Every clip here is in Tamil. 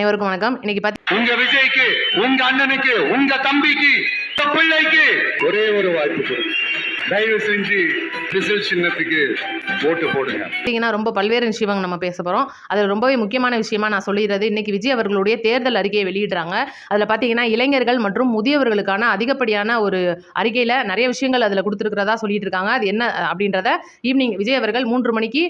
அனைவருக்கும் வணக்கம். இன்னைக்கு உங்க விஜய்க்கு, உங்க அண்ணனுக்கு, உங்க தம்பிக்கு, பிள்ளைக்கு ஒரே ஒரு வாய்ப்பு கொடுங்க. தயவு செஞ்சு விசில் சின்னத்துக்கு ஓட்டு போடுங்க. ரொம்ப பல்வேறு விஷயங்கள் நம்ம பேச போறோம். அது ரொம்பவே முக்கியமான விஷயமா நான் சொல்லிடுறது, இன்னைக்கு விஜய் அவர்களுடைய தேர்தல் அறிக்கையை வெளியிடுறாங்க. அதுல பாத்தீங்கன்னா இளைஞர்கள் மற்றும் முதியவர்களுக்கான அதிகப்படியான ஒரு அறிக்கையில நிறைய விஷயங்கள் அதுல கொடுத்துருக்கிறதா சொல்லிட்டு இருக்காங்க. அது என்ன அப்படின்றத ஈவினிங் விஜய் அவர்கள் 3 மணிக்கு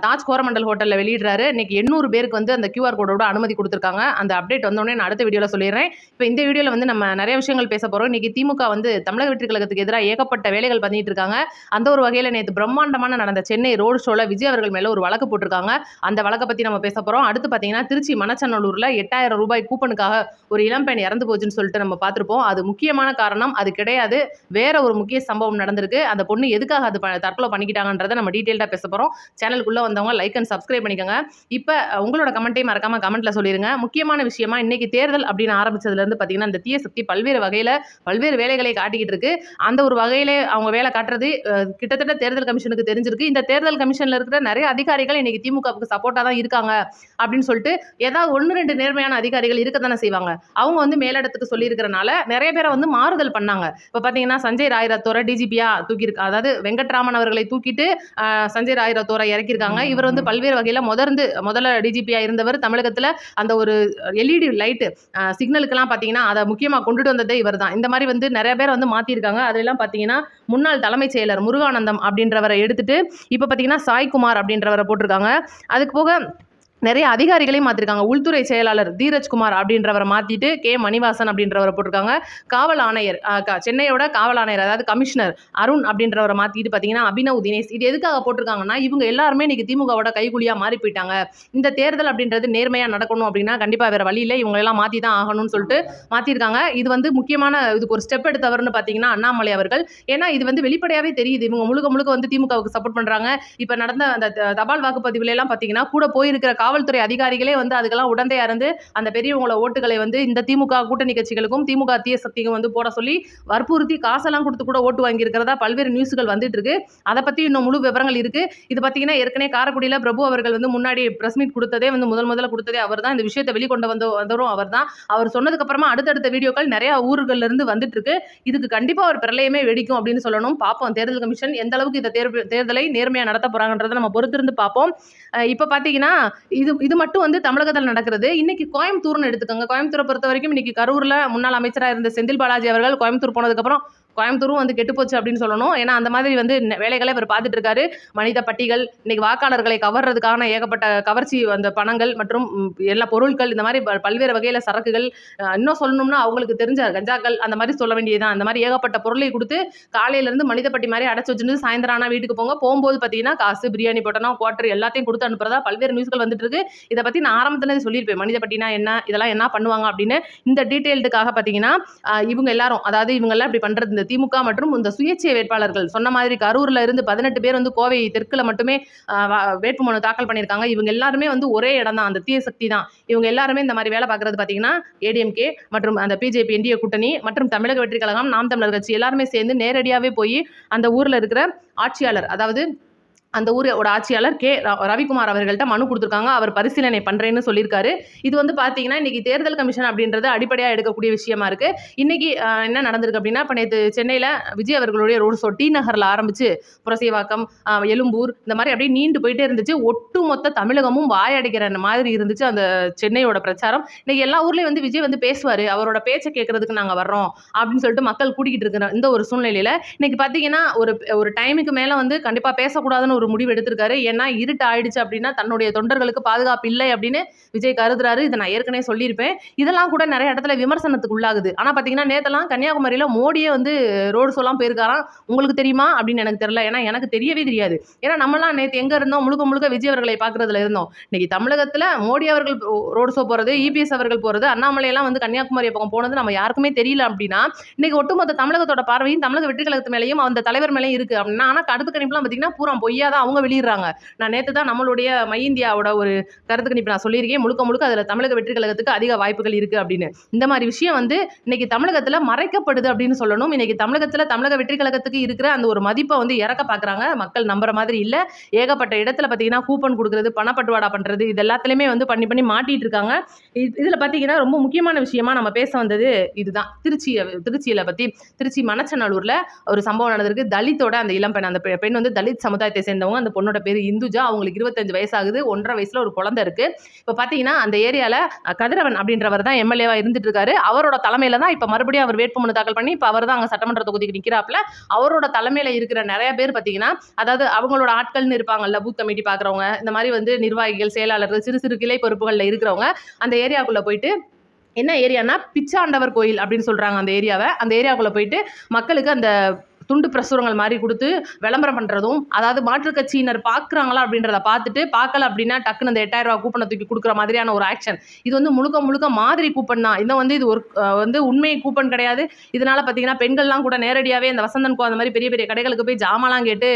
தாஜ் கோரமண்டல் ஹோட்டல்ல வெளியிடுறாரு. இன்னைக்கு 800 பேருக்கு வந்து அந்த QR கோடோட அனுமதி கொடுத்துருக்காங்க. அந்த அப்டேட் வந்தோடனே நான் அடுத்த வீடியோல சொல்லிடுறேன். இப்போ இந்த வீடியோல வந்து நம்ம நிறைய விஷயங்கள் பேச போறோம். இன்னைக்கு திமுக வந்து தமிழக வெற்றி கழகத்துக்கு எதிராக ஏகப்பட்ட வேலைகள் பண்ணிட்டு இருக்காங்க. அந்த ஒரு வகையில நேற்று பிரம்மாண்டமான நடந்த சென்னை ரோடு ஷோல விஜய் அவர்கள் மேல ஒரு வழக்கு போட்டிருக்காங்க. அந்த வழக்கை பத்தி நம்ம பேச போறோம். அடுத்து பாத்தீங்கன்னா திருச்சி மணச்சநல்லூர்ல 8000 ரூபாய் கூப்பனுக்காக ஒரு இளம்பெண் இறந்து போச்சுன்னு சொல்லிட்டு நம்ம பார்த்திருப்போம். அது முக்கியமான காரணம் அது கிடையாது, வேற ஒரு முக்கிய சம்பவம் நடந்திருக்கு. அந்த பொண்ணு எதுக்காக அது தற்கொலை பண்ணிக்கிட்டாங்கன்றதை நம்ம டீட்டெயில்டா பேச போறோம். சேனலுக்குள்ள வந்தவங்க லைக் அண்ட் சப்ஸ்கிரைப் பண்ணிக்கோங்க. இப்ப உங்களோட கமெண்ட்டையும் மறக்காம கமெண்ட்ல சொல்லிருங்க. முக்கியமான விஷயமா இன்னைக்கு தேர்தல் அப்படின்னு ஆரம்பிச்சதுல இருந்து பாத்தீங்கன்னா இந்த தீய சக்தி பல்வேறு வகையில பல்வேறு வேலைகளை காட்டிக்கிட்டு இருக்கு. அந்த ஒரு வகையிலே அவங்க வேலை காட்டுறது கிட்டத்தட்ட தேர்தல் கமிஷனுக்கு தெரிஞ்சிருக்கு. இந்த தேர்தல் கமிஷன்ல இருக்கிற நிறைய அதிகாரிகள் இன்னைக்கு திமுகவுக்கு சப்போர்ட்டா தான் இருக்காங்க அப்படின்னு சொல்லிட்டு ஏதாவது 1-2 நேர்மையான அதிகாரிகள் இருக்கத்தானே செய்வாங்க. அவங்க வந்து மேலிடத்துக்கு சொல்லி இருக்கிறனால நிறைய பேரை வந்து மாறுதல் பண்ணாங்க. இப்ப பாத்தீங்கன்னா சஞ்சய் ராய் ரத்தோரை டிஜிபியா தூக்கியிருக்காங்க. அதாவது வெங்கட்ராமன் அவர்களை தூக்கிட்டு சஞ்சய் ராய் ரத்தோரை இறக்கியிருக்காங்க. இவர் வந்து பல்வேறு வகையில முதல்ல டிஜிபியா இருந்தவர். தமிழகத்துல அந்த ஒரு LED லைட் சிக்னலுக்கெல்லாம் பாத்தீங்கன்னா அதை முக்கியமா கொண்டுட்டு வந்ததே இவர் தான். இந்த மாதிரி வந்து நிறைய பேர் வந்து மாத்திருக்காங்க. அதெல்லாம் பாத்தீங்கன்னா முன்னாள் தலைமைச் செயலர் முருகானந்தம் அப்படின்றவரை எடுத்துட்டு இப்ப பாத்தீங்கன்னா சாய்குமார் அப்படின்றவரை போட்டிருக்காங்க. அதுக்கு போக நிறைய அதிகாரிகளையும் மாற்றிருக்காங்க. உள்துறை செயலாளர் தீரஜ்குமார் அப்படின்றவரை மாற்றிட்டு கே மணிவாசன் அப்படின்றவரை போட்டிருக்காங்க. காவல் ஆணையர் சென்னையோட காவல் ஆணையர் அதாவது கமிஷனர் அருண் அப்படின்றவரை மாற்றிட்டு பார்த்தீங்கன்னா அபினவ் தினேஷ். இது எதுக்காக போட்டிருக்காங்கன்னா இவங்க எல்லாருமே இன்னைக்கு திமுகவோட கைகூலியாக மாறி போயிட்டாங்க. இந்த தேர்தல் அப்படின்றது நேர்மையாக நடக்கணும் அப்படின்னா கண்டிப்பாக வேற வழியில் இவங்க எல்லாம் மாற்றி தான் ஆகணும்னு சொல்லிட்டு மாற்றிருக்காங்க. இது வந்து முக்கியமான இதுக்கு ஒரு ஸ்டெப் எடுத்தவர்னு பார்த்தீங்கன்னா அண்ணாமலை அவர்கள். ஏன்னா இது வந்து வெளிப்படையாகவே தெரியுது இவங்க முழுக்க வந்து திமுகவுக்கு சப்போர்ட் பண்ணுறாங்க. இப்போ நடந்த அந்த தபால் வாக்குப்பதிவுல எல்லாம் பார்த்தீங்கன்னா கூட போயிருக்கிற காவல்துறை அதிகாரிகளே வந்து அதுக்கெல்லாம் உடந்தையா இருந்து அந்த பெரியவங்கள ஓட்டுகளை வந்து இந்த திமுக கூட்டணி கட்சிகளுக்கும் திமுக தீய சக்திக்கும் வந்து போட சொல்லி வற்புறுத்தி காசெல்லாம் கொடுத்து கூட ஓட்டு வாங்கி இருக்கிறதா பல்வேறு நியூஸ்கள் வந்துட்டு இருக்கு. அதை பத்தி இன்னும் முழு விவரங்கள் இருக்கு. இது பாத்தீங்கன்னா ஏற்கனவே காரைக்குடியில பிரபு அவர்கள் வந்து முன்னாடி பிரஸ் மீட் கொடுத்ததே வந்து முதல்ல கொடுத்ததே அவர் தான். இந்த விஷயத்தை வெளிக்கொண்டு வந்தவரும் அவர் தான். அவர் சொன்னதுக்கு அப்புறமா அடுத்தடுத்த வீடியோக்கள் நிறைய ஊர்கள்ல இருந்து வந்துட்டு இருக்கு. இதுக்கு கண்டிப்பா ஒரு பிரளயமே வெடிக்கும் அப்படின்னு சொல்லணும். பார்ப்போம் தேர்தல் கமிஷன் எந்த அளவுக்கு இந்த தேர்தலை நேர்மையா நடத்த போறாங்கன்றதை நம்ம பொறுத்திருந்து பார்ப்போம். இப்ப பாத்தீங்கன்னா இது மட்டும் வந்து தமிழகத்தில் நடக்கிறது. இன்னைக்கு கோயம்புத்தூர்னு எடுத்துக்கோங்க. கோயம்புத்தூரை பொறுத்த வரைக்கும் இன்னைக்கு கரூர்ல முன்னாள் அமைச்சராக இருந்த செந்தில் பாலாஜி அவர்கள் கோயம்புத்தூர் போனதுக்கு அப்புறம் கோயம்புத்தூரும் வந்து கெட்டு போச்சு அப்படின்னு சொல்லணும். ஏன்னா அந்த மாதிரி வந்து வேலைகளை இவர் பார்த்துட்டு இருக்காரு. மனித பட்டிகள் இன்னைக்கு வாக்காளர்களை கவர்றதுக்கான ஏகப்பட்ட கவர்ச்சி அந்த பணங்கள் மற்றும் எல்லா பொருட்கள் இந்த மாதிரி பல்வேறு வகையில சரக்குகள், இன்னும் சொல்லணும்னா அவங்களுக்கு தெரிஞ்ச கஞ்சாக்கள் அந்த மாதிரி சொல்ல வேண்டியதுதான். அந்த மாதிரி ஏகப்பட்ட பொருளை கொடுத்து காலையில இருந்து மனித பட்டி மாதிரி அடைச்சு வச்சுட்டு சாயந்தரம் ஆனா வீட்டுக்கு போகும்போது பார்த்தீங்கன்னா காசு, பிரியாணி போட்டோம், குவார்டர் எல்லாத்தையும் கொடுத்து அனுப்புறதா பல்வேறு நியூஸ்கள் வந்துட்டு இருக்கு. இதை பத்தி நான் ஆரம்பத்துல சொல்லியிருப்பேன். மனித பட்டினா என்ன, இதெல்லாம் என்ன பண்ணுவாங்க அப்படின்னு. இந்த டீட்டெயில்டுக்காக பார்த்தீங்கன்னா இவங்க எல்லாரும் அதாவது இவங்க எல்லாம் இப்படி பண்றது திமுக மற்றும் இந்த சுயேட்சை வேட்பாளர்கள் சொன்ன மாதிரி கரூர்ல இருந்து 18 பேர் வந்து கோவை தெற்குல மட்டுமே வேட்புமனு தாக்கல் பண்ணியிருக்காங்க. இவங்க எல்லாருமே வந்து ஒரே இடம் தான், அந்த தீய சக்தி தான். இவங்க எல்லாருமே இந்த மாதிரி வேலை பார்க்கறது பார்த்தீங்கன்னா ADMK மற்றும் அந்த பிஜேபி NDA கூட்டணி மற்றும் தமிழக வெற்றி கழகம், நாம் தமிழர் கட்சி எல்லாருமே சேர்ந்து நேரடியாகவே போய் அந்த ஊர்ல இருக்கிற ஆட்சியாளர் அதாவது அந்த ஊரோட ஆட்சியாளர் கே ரவிக்குமார் அவர்கள்ட்ட மனு கொடுத்துருக்காங்க. அவர் பரிசீலனை பண்றேன்னு சொல்லியிருக்காரு. இது வந்து பாத்தீங்கன்னா இன்னைக்கு தேர்தல் கமிஷன் அப்படின்றது அடிப்படையாக எடுக்கக்கூடிய விஷயமா இருக்கு. இன்னைக்கு என்ன நடந்திருக்கு அப்படின்னா இப்போ நேற்று சென்னையில விஜய் அவர்களுடைய ரோடு ஷோ டி நகர்ல ஆரம்பிச்சு புரசைவாக்கம், எழும்பூர் இந்த மாதிரி அப்படியே நீண்டு போயிட்டே இருந்துச்சு. ஒட்டுமொத்த தமிழகமும் வாயடைக்கிற மாதிரி இருந்துச்சு அந்த சென்னையோட பிரச்சாரம். இன்னைக்கு எல்லா ஊர்லயும் வந்து விஜய் வந்து பேசுவாரு, அவரோட பேச்சை கேட்கறதுக்கு நாங்க வர்றோம் அப்படின்னு சொல்லிட்டு மக்கள் கூட்டிக்கிட்டு இருக்கிற இந்த ஒரு சூழ்நிலையில இன்னைக்கு பாத்தீங்கன்னா ஒரு டைமுக்கு மேல வந்து கண்டிப்பா பேசக்கூடாதுன்னு ஒரு முடிவு எடுத்திருக்காரு. ஏன்னா இருட்டு ஆயிடுச்சு அப்படின்னா தன்னுடைய தொண்டர்களுக்கு பாதுகாப்பு இல்லை அப்படின்னு விஜய் கருதுறாரு. இதை நான் ஏற்கனவே சொல்லியிருப்பேன். இதெல்லாம் கூட நிறைய இடத்துல விமர்சனத்துக்கு உள்ளாகுது. ஆனா பாத்தீங்கன்னா நேத்தெல்லாம் கன்னியாகுமரியில மோடியே வந்து ரோடு ஷோலாம் போயிருக்காராம். உங்களுக்கு தெரியுமா அப்படின்னு எனக்கு தெரியல. ஏன்னா எனக்கு தெரியவே தெரியாது. ஏன்னா நம்மலாம் நேற்று எங்க இருந்தோம், முழுக்க விஜய் அவர்களை பார்க்கறதுல இருந்தோம். இன்னைக்கு தமிழகத்துல மோடி அவர்கள் ரோடு ஷோ போறது, EPS அவர்கள் போறது, அண்ணாமலை எல்லாம் வந்து கன்னியாகுமரி பக்கம் போனது நம்ம யாருக்குமே தெரியல அப்படின்னா இன்னைக்கு ஒட்டுமொத்த தமிழகத்தோட பார்வையும் தமிழக வெற்றி கழகத்து மேலேயும் அந்த தலைவர் மேலேயும் இருக்கு அப்படின்னா. ஆனா கருத்து கணிப்புலாம் பாத்தீங்கன்னா பூரா பொய்யா தான் அவங்க வெளியிடுறாங்க. நான் நேத்து தான் நம்மளுடைய மை இந்தியாவோட ஒரு கருத்து கணிப்பு நான் சொல்லியிருக்கேன். முழுக்க முழுக்க அதுல தமிழக வெற்றி கழகத்துக்கு அதிக வாய்ப்புகள் இருக்கு அப்படின்னு. இந்த மாதிரி விஷயம் வந்து இன்னைக்கு தமிழகத்துல மறைக்கப்படுது அப்படின்னு சொல்லணும். இன்னைக்கு தமிழகத்துல தமிழக வெற்றி கழகத்துக்கு இருக்கிற அந்த ஒரு மதிப்பை வந்து இறக்க பாக்குறாங்க. மக்கள் நம்புற மாதிரி இல்ல. ஏகப்பட்ட இடத்துல பாத்தீங்கன்னா கூப்பன் கொடுக்கறது, பணப்பட்டுவாடா பண்றது, இது எல்லாத்துலயுமே வந்து பண்ணி பண்ணி மாட்டிட்டு இருக்காங்க. இதுல பாத்தீங்கன்னா ரொம்ப முக்கியமான விஷயமா நம்ம பேச வந்தது இதுதான். திருச்சியில பத்தி திருச்சி மணச்சநல்லூர்ல ஒரு சம்பவம் நடந்திருக்கு. தலித்தோட அந்த இளம் பெண், அந்த பெண் வந்து தலித் சமுதாயத்தை சேர்ந்தவங்க. அந்த பொண்ணோட பேரு இந்துஜா. அவங்களுக்கு 25 வயசாகுது. 1.5 வயசுல ஒரு குழந்தை இருக்கு. இப்ப பாத்தீங்கன்னா அந்த ஏரியால கதிரவன் அப்படின்றவர் தான் எம்எல்ஏவா இருந்துட்டு இருக்காரு. அவரோட தலைமையில தான் இப்ப மறுபடியும் அவர் வேட்புமனு தாக்கல் பண்ணி இப்ப அவர் தான் அங்க சட்டமன்ற தொகுதிக்கு நிக்கிறாப்ல. அவரோட தலைமையில இருக்கிற நிறைய பேர் பாத்தீங்கன்னா, அதாவது அவங்களோட ஆட்கள்னு இருப்பாங்கல்ல, பூத் கமிட்டி பாக்குறவங்க, இந்த மாதிரி வந்து நிர்வாகிகள், செயலாளர்கள், சிறு சிறு கிளை பொறுப்புகள்ல இருக்கிறவங்க அந்த ஏரியாக்குள்ள போயிட்டு, என்ன ஏரியானா பிச்சாண்டவர் கோயில் அப்படின்னு சொல்றாங்க அந்த ஏரியாவை. அந்த ஏரியாக்குள்ள போயிட்டு மக்களுக்கு அந்த துண்டு பிரசுரங்கள் மாதிரி கொடுத்து விளம்பரம் பண்றதும், அதாவது மாற்றுக் கட்சியினர் பார்க்குறாங்களா அப்படின்றத பார்த்துட்டு, பார்க்கல அப்படின்னா டக்குன்னு அந்த 8,000 ரூபாய் கூப்பனை தூக்கி கொடுக்குற மாதிரியான ஒரு ஆக்ஷன். இது வந்து முழுக்க முழுக்க மாதிரி கூப்பன் தான். இன்னும் வந்து இது ஒரு வந்து உண்மை கூப்பன் கிடையாது. இதனால பார்த்தீங்கன்னா பெண்கள்லாம் கூட நேரடியாகவே இந்த வசந்தன் கோ அந்த மாதிரி பெரிய பெரிய கடைகளுக்கு போய் ஜாமான்லாம் கேட்டு,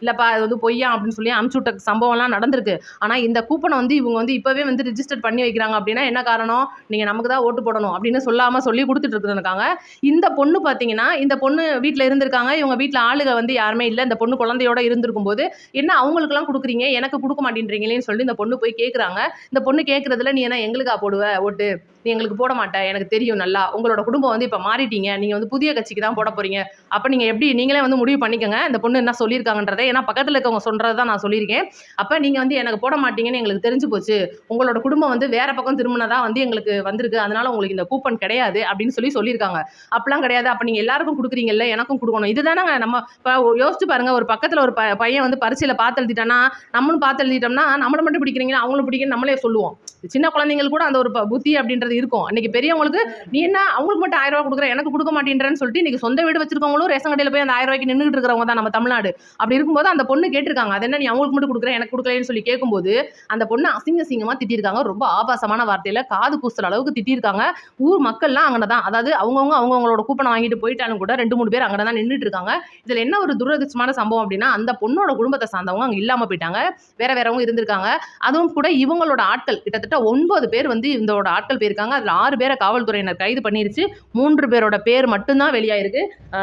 இல்லப்பா இது வந்து பொய்யா அப்படின்னு சொல்லி அமுச்சு விட்ட சம்பவம்லாம் நடந்திருக்கு. ஆனா இந்த கூப்பனை வந்து இவங்க வந்து இப்பவே வந்து ரிஜிஸ்டர் பண்ணி வைக்கிறாங்க அப்படின்னா என்ன காரணம்? நீங்க நமக்கு தான் ஓட்டு போடணும் அப்படின்னு சொல்லாம சொல்லி கொடுத்துட்டு இருக்காங்க. இந்த பொண்ணு பார்த்தீங்கன்னா, இந்த பொண்ணு வீட்டில் இருந்திருக்காங்க. இவங்க வீட்டில் ஆளுக வந்து யாருமே இல்லை. இந்த பொண்ணு குழந்தையோட இருந்திருக்கும் போது, என்ன அவங்களுக்குலாம் கொடுக்குறீங்க, எனக்கு கொடுக்க மாட்டேன்றீங்களேன்னு சொல்லி இந்த பொண்ணு போய் கேட்குறாங்க. இந்த பொண்ணு கேட்கறதுல, நீ என்ன எங்களுக்கா போடுவ ஓட்டு, நீ எங்களுக்கு போட மாட்ட, எனக்கு தெரியும் நல்லா, உங்களோட குடும்பம் வந்து இப்போ மாறிட்டீங்க, நீங்க வந்து புதிய கட்சிக்கு தான் போட போறீங்க, அப்போ நீங்க எப்படி நீங்களே வந்து முடிவு பண்ணிக்கங்க. இந்த பொண்ணு என்ன சொல்லியிருக்காங்கன்றதை, ஏன்னா பக்கத்தில் இருக்கவங்க சொல்றது தான் நான் சொல்லியிருக்கேன். அப்போ நீங்க வந்து எனக்கு போட மாட்டீங்கன்னு எங்களுக்கு தெரிஞ்சு போச்சு, உங்களோட குடும்பம் வந்து வேற பக்கம் திரும்பினதா வந்து எங்களுக்கு வந்திருக்கு, அதனால உங்களுக்கு இந்த கூப்பன் கிடையாது அப்படின்னு சொல்லியிருக்காங்க. அப்படிலாம் கிடையாது, அப்போ நீங்க எல்லாருக்கும் கொடுக்குறீங்கல்ல, எனக்கும் கொடுக்கணும். இதுதானங்க நம்ம இப்போ யோசிச்சு பாருங்க. ஒரு பக்கத்தில் ஒரு பையன் வந்து பரீட்சையில் பார்த்து எழுதிட்டானா, நம்மளும் பார்த்து எழுதிட்டோம்னா, நம்மளை மட்டும் பிடிக்கிறீங்களா அவங்களும் பிடிக்கணும் நம்மளே சொல்லுவோம். சின்ன குழந்தைங்களுக்கு கூட அந்த ஒரு புத்தி அப்படின்றது இருக்கும். இன்னைக்கு பெரியவங்களுக்கு நீ என்ன அவங்களுக்கு மட்டும் 1000 ரூபாய் கொடுக்குற, எனக்கு கொடுக்க மாட்டேன்றேன்னு சொல்லிட்டு இன்னைக்கு சொந்த வீடு வச்சிருக்கவங்களும் ரேஷன் கடையில் போய் அந்த 1000 ரூபாய்க்கு நின்றுட்டு இருக்கிறவங்க தான் நம்ம தமிழ்நாடு. அப்படி இருக்கும்போது அந்த பொண்ணு கேட்டிருக்காங்க, அது என்ன நீ அவங்களுக்கு மட்டும் கொடுக்குற, எனக்கு கொடுக்கலன்னு சொல்லி கேட்கும்போது அந்த பொண்ணு அசிங்கமா திட்டிருக்காங்க. ரொம்ப ஆபாசமான வார்த்தையில காது கூசுற அளவுக்கு திட்டிருக்காங்க. ஊர் மக்கள்லாம் அங்கதான், அதாவது அவங்களோட கூப்பனை வாங்கிட்டு போயிட்டாலும் கூட 2-3 பேர் அங்கதான் நின்றுட்டு இருக்காங்க. இதுல என்ன ஒரு துரதிர்ஷ்டமான சம்பவம் அப்படின்னா, அந்த பொண்ணோட குடும்பத்தை சார்ந்தவங்க அங்க இல்லாம போயிட்டாங்க, வேறவங்க இருந்திருக்காங்க. அதுவும் கூட இவங்களோட ஆட்கள் கிட்டத்தட்ட 9 பேர் வந்து இதோட ஆட்கள் போயிருக்காங்க. அதுல 6 பேரை காவல்துறையினர் கைது பண்ணிருச்சு. 3 பேரோட பேர் மட்டும்தான் வெளியாயிருக்கு.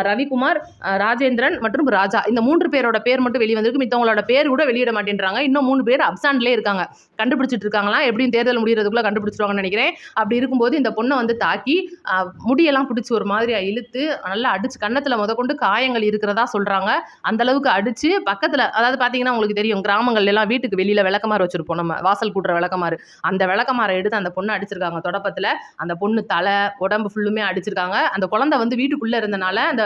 ரவிக்குமார், ராஜேந்திரன் மற்றும் ராஜா, இந்த 3 பேரோட பேர் மட்டும் வெளியே வந்திருக்கு. மித்தவங்களோட பேர் கூட வெளியிட மாட்டேன்றாங்க. இன்னும் 3 பேர் அப்சாண்ட்லேயே இருக்காங்க, கண்டுபிடிச்சிட்டு இருக்காங்களா. எப்படியும் தேர்தல் முடியறதுக்குள்ள கண்டுபிடிச்சிருவாங்கன்னு நினைக்கிறேன். அப்படி இருக்கும்போது இந்த பொண்ணை வந்து தாக்கி முடியெல்லாம் பிடிச்சி ஒரு மாதிரியா இழுத்து நல்லா அடிச்சு, கன்னத்துல முதற்கொண்டு காயங்கள் இருக்கிறதா சொல்றாங்க. அந்த அளவுக்கு அடிச்சு பக்கத்துல, அதாவது பாத்தீங்கன்னா உங்களுக்கு தெரியும், கிராமங்கள்ல எல்லாம் வீட்டுக்கு வெளியில விளக்கமாறு வச்சிருப்போம், நம்ம வாசல் கூட்டுற விளக்கமாறு. அந்த விளக்கமாரை எடுத்து அந்த பொண்ணு அடிச்சிருக்காங்க தொடப்பத்துல. அந்த பொண்ணு தலை உடம்பு ஃபுல்லுமே அடிச்சிருக்காங்க. அந்த குழந்தை வந்து வீட்டுக்குள்ள இருந்தனால அந்த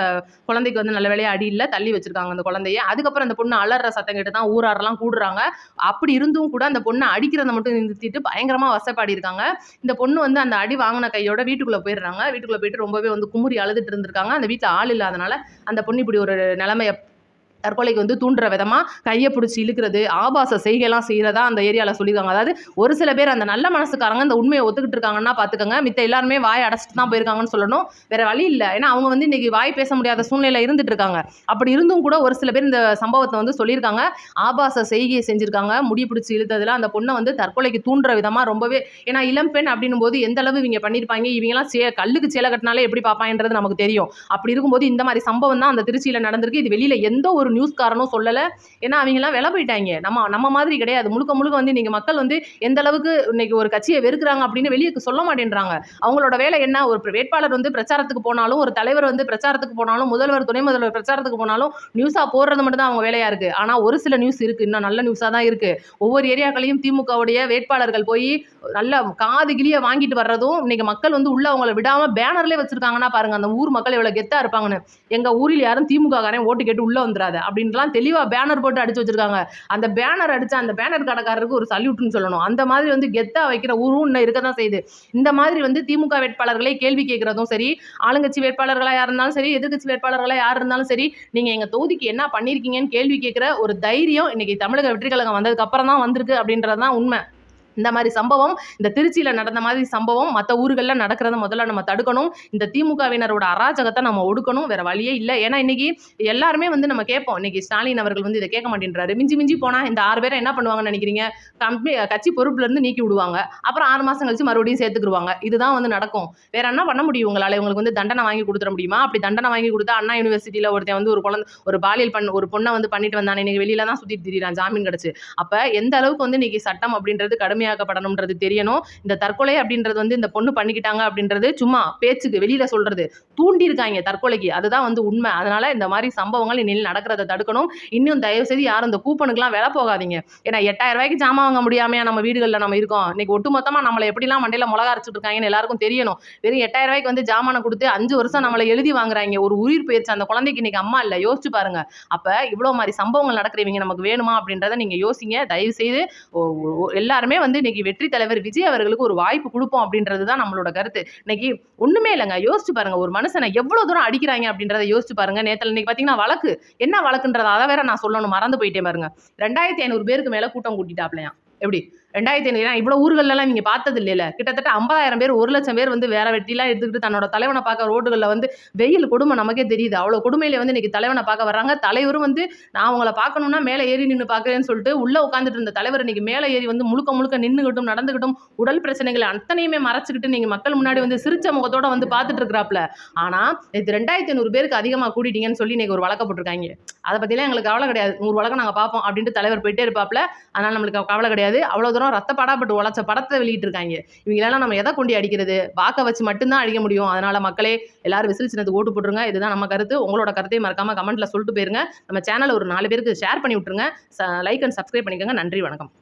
குழந்தைக்கு வந்து நல்ல வேலையா அடி இல்ல, தள்ளி வச்சிருக்காங்க அந்த குழந்தைய. அதுக்கப்புறம் அந்த பொண்ணு அலற சத்தம் கேட்டு தான் ஊராரெல்லாம் கூடுறாங்க. அப்படி இருந்தும் கூட அந்த பொண்ணை அடிக்கிறத மட்டும் நிறுத்திட்டு பயங்கரமா வசப்பாடி இருக்காங்க. இந்த பொண்ணு வந்து அந்த அடி வாங்கின கையோட வீட்டுக்குள்ள போயிடுறாங்க. வீட்டுக்குள்ள போயிட்டு ரொம்பவே வந்து குமுறி அழுதுட்டு இருந்திருக்காங்க. அந்த வீட்டுல ஆள் இல்லாதனால அந்த பொண்ணு இப்படி ஒரு நிலைமைய தற்கொலைக்கு வந்து தூண்டுற விதமா கையை பிடிச்சி இழுக்கிறது, ஆபாச செய்கைலாம் செய்யறதா அந்த ஏரியாவில் சொல்லியிருக்காங்க. அதாவது ஒரு சில பேர் அந்த நல்ல மனசுக்காரங்க இந்த உண்மையை ஒத்துக்கிட்டு இருக்காங்கன்னா பார்த்துக்கோங்க. மித்த எல்லாருமே வாய் அடைச்சிட்டு தான் போயிருக்காங்கன்னு சொல்லணும், வேற வழி இல்லை. ஏன்னா அவங்க வந்து இன்னைக்கு வாய் பேச முடியாத சூழ்நிலை இருந்துட்டு இருக்காங்க. அப்படி இருந்தும் கூட ஒரு சில பேர் இந்த சம்பவத்தை வந்து சொல்லியிருக்காங்க. ஆபாச செய்கையை செஞ்சிருக்காங்க, முடி பிடிச்சி இழுத்ததுல அந்த பொண்ணை வந்து தற்கொலைக்கு தூண்டுற விதமா ரொம்பவே. ஏன்னா இளம் பெண் அப்படின்னும் போது எந்த அளவு இவங்க பண்ணியிருப்பாங்க, இவங்கெல்லாம் கல்லுக்கு சேலை கட்டினாலே எப்படி பார்ப்பாங்கன்றது நமக்கு தெரியும். அப்படி இருக்கும்போது இந்த மாதிரி சம்பவம் தான் அந்த திருச்சியில் நடந்திருக்கு. இது வெளியில எந்த ஒரு நியூஸ்காரனும் சொல்லலை. ஏன்னா அவங்கெல்லாம் விலை போயிட்டாங்க. நம்ம மாதிரி கிடையாது. முழுக்க முழுக்க வந்து இன்னைக்கு மக்கள் வந்து எந்த அளவுக்கு இன்னைக்கு ஒரு கட்சியை வெறுக்கிறாங்க அப்படின்னு வெளியே சொல்ல மாட்டேன்றாங்க. அவங்களோட வேலை என்ன, ஒரு வேட்பாளர் வந்து பிரச்சாரத்துக்கு போனாலும், ஒரு தலைவர் வந்து பிரச்சாரத்துக்கு போனாலும், முதல்வர் துணை முதல்வர் பிரச்சாரத்துக்கு போனாலும் நியூஸா போடுறது மட்டும் தான் அவங்க வேலையா இருக்கு. ஆனா ஒரு சில நியூஸ் இருக்கு, இன்னும் நல்ல நியூஸா தான் இருக்கு. ஒவ்வொரு ஏரியாக்களையும் திமுகவுடைய வேட்பாளர்கள் போய் நல்ல காது கிளிய வாங்கிட்டு வர்றதும், இன்னைக்கு மக்கள் வந்து உள்ள அவங்களை விடாம பேனர்லேயே வச்சிருக்காங்கன்னா பாருங்க, அந்த ஊர் மக்கள் எவ்வளவு கெத்தா இருப்பாங்கன்னு. எங்க ஊரில் யாரும் திமுக காரன் ஓட்டு கேட்டு உள்ள வந்துடாது அப்படின்லாம் தெளிவா பேனர் போட்டு அடிச்சு வச்சிருக்காங்க. அந்த பேனர் அடிச்ச அந்த பேனர் கடைக்காரருக்கு ஒரு சல்யூட்னு சொல்லணும். அந்த மாதிரி வந்து கெத்தா வைக்கிற ஊரும் இன்னும் இருக்கதான் செய்யுது. இந்த மாதிரி வந்து திமுக வேட்பாளர்களை கேள்வி கேட்கறதும் சரி, ஆளுங்கட்சி வேட்பாளர்களா யார் இருந்தாலும் சரி, எதிர்கட்சி வேட்பாளர்களா யார் இருந்தாலும் சரி, நீங்க எங்க தொகுதிக்கு என்ன பண்ணிருக்கீங்கன்னு கேள்வி கேட்கிற ஒரு தைரியம் இன்னைக்கு தமிழக வெற்றி கழகம் வந்ததுக்கு அப்புறம் தான் வந்திருக்கு அப்படின்றதுதான் உண்மை. இந்த மாதிரி சம்பவம், இந்த திருச்சியில நடந்த மாதிரி சம்பவம் மற்ற ஊர்கள்ல நடக்கிறத முதல்ல நம்ம தடுக்கணும். இந்த திமுகவினரோட அராஜகத்தை நம்ம ஒடுக்கணும். வேற வழியே இல்லை. ஏன்னா இன்னைக்கு எல்லாருமே வந்து நம்ம கேட்போம். இன்னைக்கு ஸ்டாலின் அவர்கள் வந்து இதை கேட்க மாட்டேன்றாரு. மிஞ்சி மிஞ்சி போனா இந்த 6 பேரை என்ன பண்ணுவாங்கன்னு நினைக்கிறீங்க? கட்சி பொறுப்புல இருந்து நீக்கி விடுவாங்க. அப்புறம் 6 மாசம் கழிச்சு மறுபடியும் சேர்த்துக்குருவாங்க. இதுதான் வந்து நடக்கும். வேற என்ன பண்ண முடியும் உங்களால? உங்களுக்கு வந்து தண்டனை வாங்கி கொடுத்துட முடியுமா? அப்படி தண்டனை வாங்கி கொடுத்தா அண்ணா யூனிவர்சிட்டியில ஒருத்தன் வந்து ஒரு பாலியல் ஒரு பொண்ணை வந்து பண்ணிட்டு வந்தானே, இன்னைக்கு வெளியில தான் சுத்திட்டு திரியிறான் ஜாமீன் கிடைச்சு. அப்ப எந்த அளவுக்கு வந்து இன்னைக்கு சட்டம் அப்படின்றது கடுமையாக்கப்படணும்ன்றது தெரியணும். இந்த தற்கொலை அப்படின்றது வந்து இந்த பொண்ணு பண்ணிக்கிட்டாங்க அப்படின்றது சும்மா பேச்சுக்கு வெளியில சொல்றது. தூண்டி இருக்காங்க தற்கொலைக்கு. அதுதான் வந்து உண்மை. அதனால இந்த மாதிரி சம்பவங்கள் இனிமேல் நடக்கிறத தடுக்கணும். இன்னும் தயவு செய்து யாரும் இந்த கூப்பனுக்குலாம் விலை போகாதீங்க. ஏன்னா 8000 ரூபாய்க்கு ஜாமான் வாங்க முடியாமையா நம்ம வீடுகளில் நம்ம இருக்கோம். இன்னைக்கு ஒட்டுமொத்தமா நம்மளை எப்படிலாம் மண்டையில மிளகா அரைச்சிட்டு இருக்காங்கன்னு எல்லாருக்கும் தெரியணும். வெறும் 8000 ரூபாய்க்கு வந்து ஜாமானை கொடுத்து 5 வருஷம் நம்மளை எழுதி வாங்குறாங்க. ஒரு உயிர் போயிருச்சு அந்த குழந்தைக்கு. இன்னைக்கு அம்மா இல்லை. யோசிச்சு பாருங்க. அப்ப இவ்வளவு மாதிரி சம்பவங்கள் நடக்கிறவங்க நமக்கு வேணுமா அப்படின்றத நீங்க யோசிங்க. தயவு செய்து எல்லாருமே வந்து இன்னைக்கு வெற்றி தலைவர் விஜய் அவர்களுக்கு ஒரு வாய்ப்பு கொடுப்போம் அப்படின்றது தான் நம்மளோட கருத்து. இன்னைக்கு ஒண்ணுமே இல்லைங்க. யோசிச்சு பாருங்க. ஒரு மனுஷனை எவ்வளவு தூரம் அடிக்கிறாங்க அப்படின்றத யோசிச்சு பாருங்க. நேத்துல இன்னைக்கு பாத்தீங்கன்னா வழக்கு என்ன வழக்குன்றத அதை வேற நான் சொல்லணும், மறந்து போயிட்டே பாருங்க. 2500 பேருக்கு மேல கூட்டம் கூட்டிட்டாப்லையா? எப்படி 2500? இவ்வளவு ஊர்கள்லாம் நீங்க பார்த்தது இல்லையில. கிட்டத்தட்ட 50,000 பேர் 1,00,000 பேர் வந்து வேற வெட்டிலாம் எடுத்துக்கிட்டு தன்னோட தலைவனை பார்க்க ரோடுகளில் வந்து வெயில் கொடுமை நமக்கே தெரியுது. அவ்வளவு கொடுமையில வந்து இன்னைக்கு தலைவனை பார்க்க வர்றாங்க. தலைவரும் வந்து நான் அவங்கள பார்க்கணும்னா மேலே ஏறி நின்று பார்க்கறேன்னு சொல்லிட்டு உள்ள உட்காந்துட்டு இருந்த தலைவர் இன்னைக்கு மேலே ஏறி வந்து முழுக்க முழுக்க நின்றுகிட்டும் நடந்துகிட்டும் உடல் பிரச்சனைகளை அத்தனையுமே மறைச்சிக்கிட்டு நீங்க மக்கள் முன்னாடி வந்து சிரிச்ச முகத்தோட வந்து பார்த்துட்டு இருக்கிறாப்ல. ஆனா இது 2500 பேருக்கு அதிகமா கூட்டிட்டீங்கன்னு சொல்லி இன்னைக்கு ஒரு வழக்க போட்டிருக்காங்க. அதை பத்திலாம் எங்களுக்கு கவலை கிடையாது. 100 வழக்கம் நாங்க பார்ப்போம் அப்படின்ட்டு தலைவர் போயிட்டே இருப்பாப்ல. அதனால நம்மளுக்கு கவலை கிடையாது. அவ்வளவு தூரம் ரத்த படாப்பட்டு உழைச்ச படத்தை வெளியிட்டு இருக்காங்க. இவங்களெல்லாம் நம்ம எதை கொண்டு அடிக்கிறது? வாக்க வச்சு மட்டும்தான் அடிக்க முடியும். அதனால மக்களே எல்லாரும் விசில் சின்னத்துக்கு ஓட்டு போட்டுருங்க. இதுதான் நம்ம கருத்து. உங்களோட கருத்தையும் மறக்காம கமெண்ட்ல சொல்லிட்டு போயிருங்க. நம்ம சேனலை ஒரு 4 பேருக்கு ஷேர் பண்ணி விட்டுருங்க. லைக் அண்ட் சப்ஸ்கிரைப் பண்ணிக்கோங்க. நன்றி, வணக்கம்.